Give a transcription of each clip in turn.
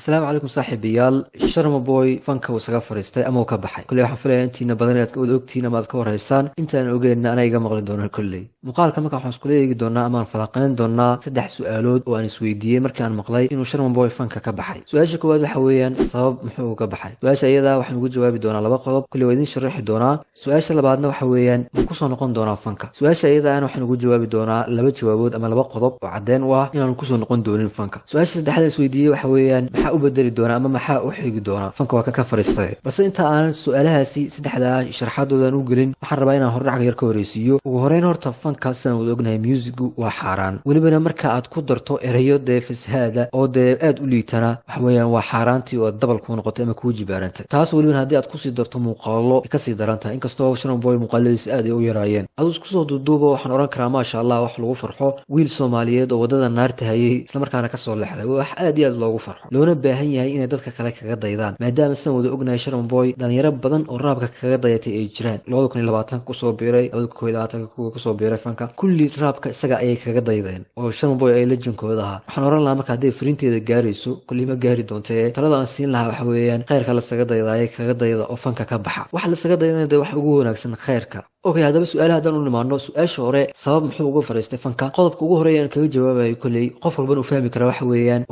السلام عليكم صاحبيال شرم بوي فانka uu isaga fariistay ama uu ka baxay kulay waxaan filayaa intiina badan inaad ka wada ogtihiin ama aad ka warhaysaan intaan ogeynna ana iga maqli doono kulay muuqaalka marka waxaan isku leeyahay doonaa ama aan falanqayn doonaa saddex su'aalood oo aan isweydiiyay markii aan maqlay inuu Sharma Boy fanka ka baxay su'aasha koowaad waxa weeyaan sabab muxuu uga baxay su'aasha iyada waxaan ugu jawaabi doonaa laba qodob kulay waa idin sharaxi doonaa su'aasha labaadna waxa weeyaan ma ku soo noqon doonaa fanka su'aasha iyada waxaan ugu jawaabi doonaa laba jawaabood ama laba qodob oo cadeen u ah inaan ku soo noqon doonin fanka su'aasha saddexaad isweydiiyay waxa weeyaan maxaa u bedeli doona ama maxaa u xigi doona fanka waa ka fariistay balse inta aan su'aalahaasi saddexda sharaxaadoodan u gelin waxaan rabaa inaan hordhac yar ka horeysiiyo ugu horeyn horta fanka sidaan wada ognahay musicu waa xaaraan welibana marka aad ku darto erayo dee fasahaada oo dee aad u liitana waxa weeyaan waa xaaraantii oo dabal kuu noqotay ama kuu jibaarantay taas welibana haddii aad kusii darto muuqaalo kasii darantahay inkastoo Sharma Boy muuqaaladiisa aad ay u yaraayeen aduu isku soo duuduuba waxaan oran karaa maasha Allah wax lagu farxo wiil Soomaaliyeed oo wadada naarta hayay isla markaana ka soo leexday wax aad iyo aad loogu farxo loona baahan yahay inay dadka kale kaga daydaan maadaama san wada ognahay Sharma Boy dhalinyaro badan oo raabka kaga dayatay ay jiraan 2020 ku soo biiray 2021 ku soo biiray fanka kulli raabka isaga ayay kaga daydeen oo Sharma Boy ay legendkooda ahaa waxaan oran lahaa marka hadii fariinteeda gaarayso kulli ma gaari doontay talada aan siin lahaa waxa weeyaan khayrka la saga daydaayay kaga dayda oo fanka ka baxa wax la saga daydana wax ugu wanaagsan khayrka okay hadaba su'aalaha haddaan u nimaano su'aasha hore sabab muxuu uga fariistay fanka qodobka ugu horeeya aan kaga jawaabayo kulay qof walba uu fahmi kara waxa weeyaan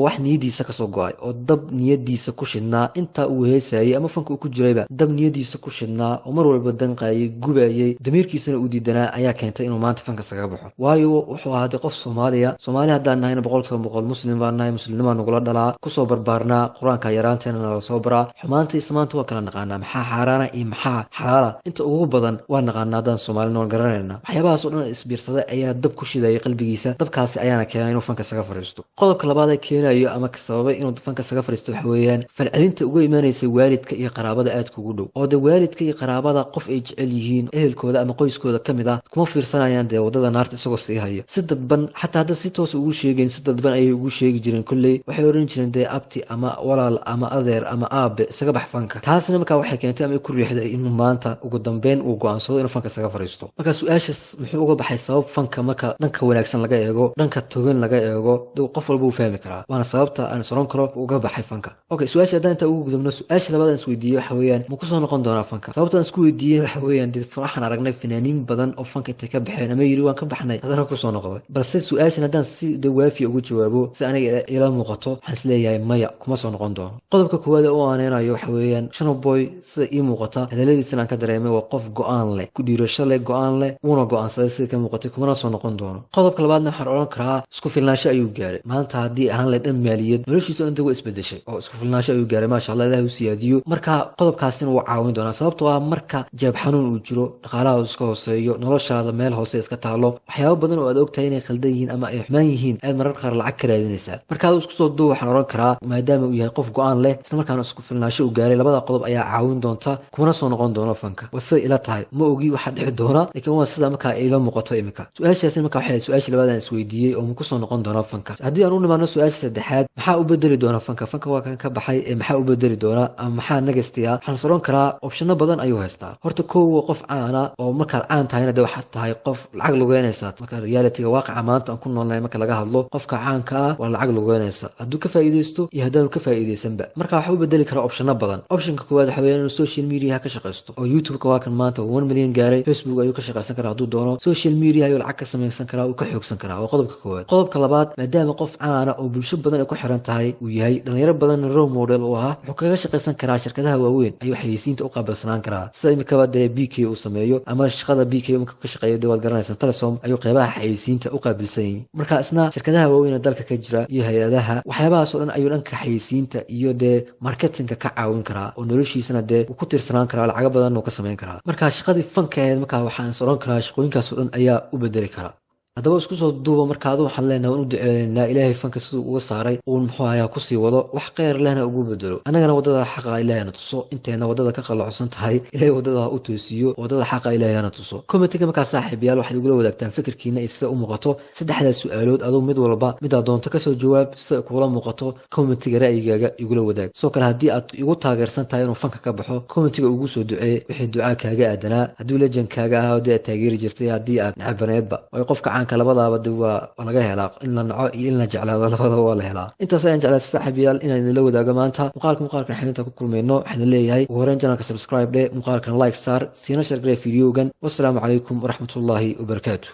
wax niyadiisa ka soo go'ay oo dab niyadiisa ku shidnaa inta uu heesayay ama fanka uu ku jirayba dab niyadiisa ku shidnaa oo mar walba danqayay gubayay damiirkiisana uu diidanaa ayaa keentay inuu maanta fanka saga baxo waayo wuxuu ahaa qof Soomaali haddaan nahayna boqolkiiba muslim baan nahay muslimnimo nagula dhalaa ku soo barbaarnaa quraanka yaraanteena la soo baraa xumaanta ismaanta waa kala naqaanaa maxaa xaaraana iyo maxaa xalaala inta ugu badan naqaanaadaan Soomaali nool garanayna waxyaabahaas oo dhan isbiirsaday ayaa dab ku shidayay qalbigiisa dabkaasi ayaana keenay inuu fanka saga fariisto qodobka labaad ee keenayo ama ka sababay inuu fanka saga fariisto waxa weeyaan falcelinta uga iimaanaysa waalidka iyo qaraabada aad kugu dhow oo waalidka iyo qaraabada qof ay jecel yihiin ehelkooda ama qoyskooda kamid ah kuma fiirsanayaan wadada naarta isagoo sii hayo si dadban xataa hadda si toos ugu sheegeen si dadban ayay ugu sheegi jireen kulley waxay oran jireen abti ama walaal ama adeer ama aabe isaga bax fanka taasna markaa waxay keentay ama ku riixday inuu maanta ugu dambeyn uu go'aansado inuu fanka saga fariisto marka su'aashaas muxuu uga baxay sabab fanka marka dhanka wanaagsan laga eego dhanka togan laga eego qof walba uu fahmi karaa waana sababta aan soron karo uga baxay fanka okay su'aasha hadaan ugu gudubno su'aasha labaad aan isweydiiyay waxa weeyaan ma ku soo noqon doonaa fanka sababta aan isku weydiiyay waxa weeyaan waxaan aragnay fanaaniin badan oo fanka intay ka baxeen ama yiri waan ka baxnay hadana ku soo noqday balse su'aashan hadaan si waafi ugu jawaabo si aniga ila muuqato waxaan isleeyahay maya kuma soo noqon doono qodobka koowaad oo aanenayo waxa weeyaan Sharma Boy sida ii muuqata hadaladiisa aan ka dareemay waa qof go'aan leh ku dhiirasho leh go'aan leh una go'aansaday sida ka muuqatay kuma soo noqon doono qodobka labaadna waxaan oran karaa isku filnaansho ayuu gaaray maanta hadii aan la dhan maaliyad noloshiisa inta uu isbedeshay oo isku filnaansho ayuu gaaray maasha Allah Ilaahay u siyaadiyo marka qodobkaasina uu caawin doona sababtoo ah marka jaab xanuun uu jiro dhaqaalaha iska hooseeyo noloshaada meel hoose iska taalo waxyaabo badan oo aad ogtahay inay khaldan yihiin ama ay xumaan yihiin aad mararka qaar lacag ka raadinaysaa marka aad isku soo duub waxaan oran karaa maadaama uu yahay qof go'aan leh isla markaana isku filnaansho uu gaaray labada qodob ayaa caawin doonta kuma soo noqon doono fanka wasa ila tahay ma ogi waxa dhici doona laakiin waa sida marka iga muuqato imika su'aashaasi marka waxay su'aasha labaad aan isweydiiyay oo ku soo noqon doona fanka hadii aan u nimaano su'aasha saddexaad maxaa u bedeli doona fanka waa kan ka baxay ee maxaa u bedeli doona ama maxaa nagastiya waxaan soron karaa optiono badan ayuu haystaa horta koow qof caana oo marka caan tahayna waxa tahay qof lacag lugeynaysa marka reality-ga waaqica maanta aan ku noolnahay marka laga hadlo qofka caanka ah waa lacag lugeynaysa haduu ka faa'iideysto iyo hadaan ka faa'iideysanba marka waxa u bedeli kara optiono badan optionka koowaad waxa weeyaan inuu social media ka shaqeysto oo YouTube-ka waa kan maanta 1 milyan gaaray Facebook ayuu ka shaqeysan karaa haduu doono social media ayuu lacag ka sameeysan karaa oo ka xoogsan karaa waa qodobka koowaad qodobka labaad maadaama qof caana oo bulsho badan ay ku xiran tahay uu yahay dhalinyaro badan role model oo ah wuxuu kaga shaqeysan karaa shirkadaha waaweyn ayuu xayeysiinta u qaabilsanaan karaa sida imika wada BK uu sameeyo ama shaqada BK uu ka shaqeeyo dawad garanaysan Telesom ayuu qeybaha xayeysiinta u qaabilsan yahay marka isna shirkadaha waaweyn ee dalka ka jira iyo hay'adaha waxyaabahaas oo dhan ayuu dhanka xayeysiinta iyo marketingka ka caawin karaa oo noloshiisana ku tirsanaan karaa lacag badan oo ka sameyn karaa marka shaqadii fankeed marka waxaan soron karaa shaqooyinkaas oo dhan ayaa u bedeli karaa hadaba isku soo duuba marka aad waxaan leenahay u duceeynaa Ilaahay fanka sidoo uga saaray oo muxuu ahaa ku sii wado wax qeyr lehna ugu bedelo anagana wadada xaqa Ilaahayna tuso inteena wadada ka qalacsan tahay Ilaahay wadada u toosiyo wadada xaqa Ilaahayna tuso commentiga marka saaxiibayaal waxaad ugu wadaagtaan fikirkiina sida u muuqato saddexda su'aalood adoo mid walba mid aad doonto ka soo jawaab sida kula muuqato commentiga ra'yigaaga igula wadaag soo kale hadii aad igu taageersan tahay inuu fanka ka baxo commentiga ugu soo duceey wixii ducaa kaaga aadanaa hadii lejan kaaga ah oo taageeri jirtay hadii aad nacabaneedba way qofka qur-aanka labadaaba de waa laga helaa, in la naco iyo in la jeclaado labadaba waa la helaa. intaas ayaan jeclaa saaxiibayaal inaan idinla wadaago maanta muuqaalkan xidinta ku kulmayno. waxaan leeyahay ugu horreyn janalka subscribe dhe, muuqaalkan like saar, siina share garee fideogan. wassalaamu calaykum waraxmatullaahi wabarakaatu.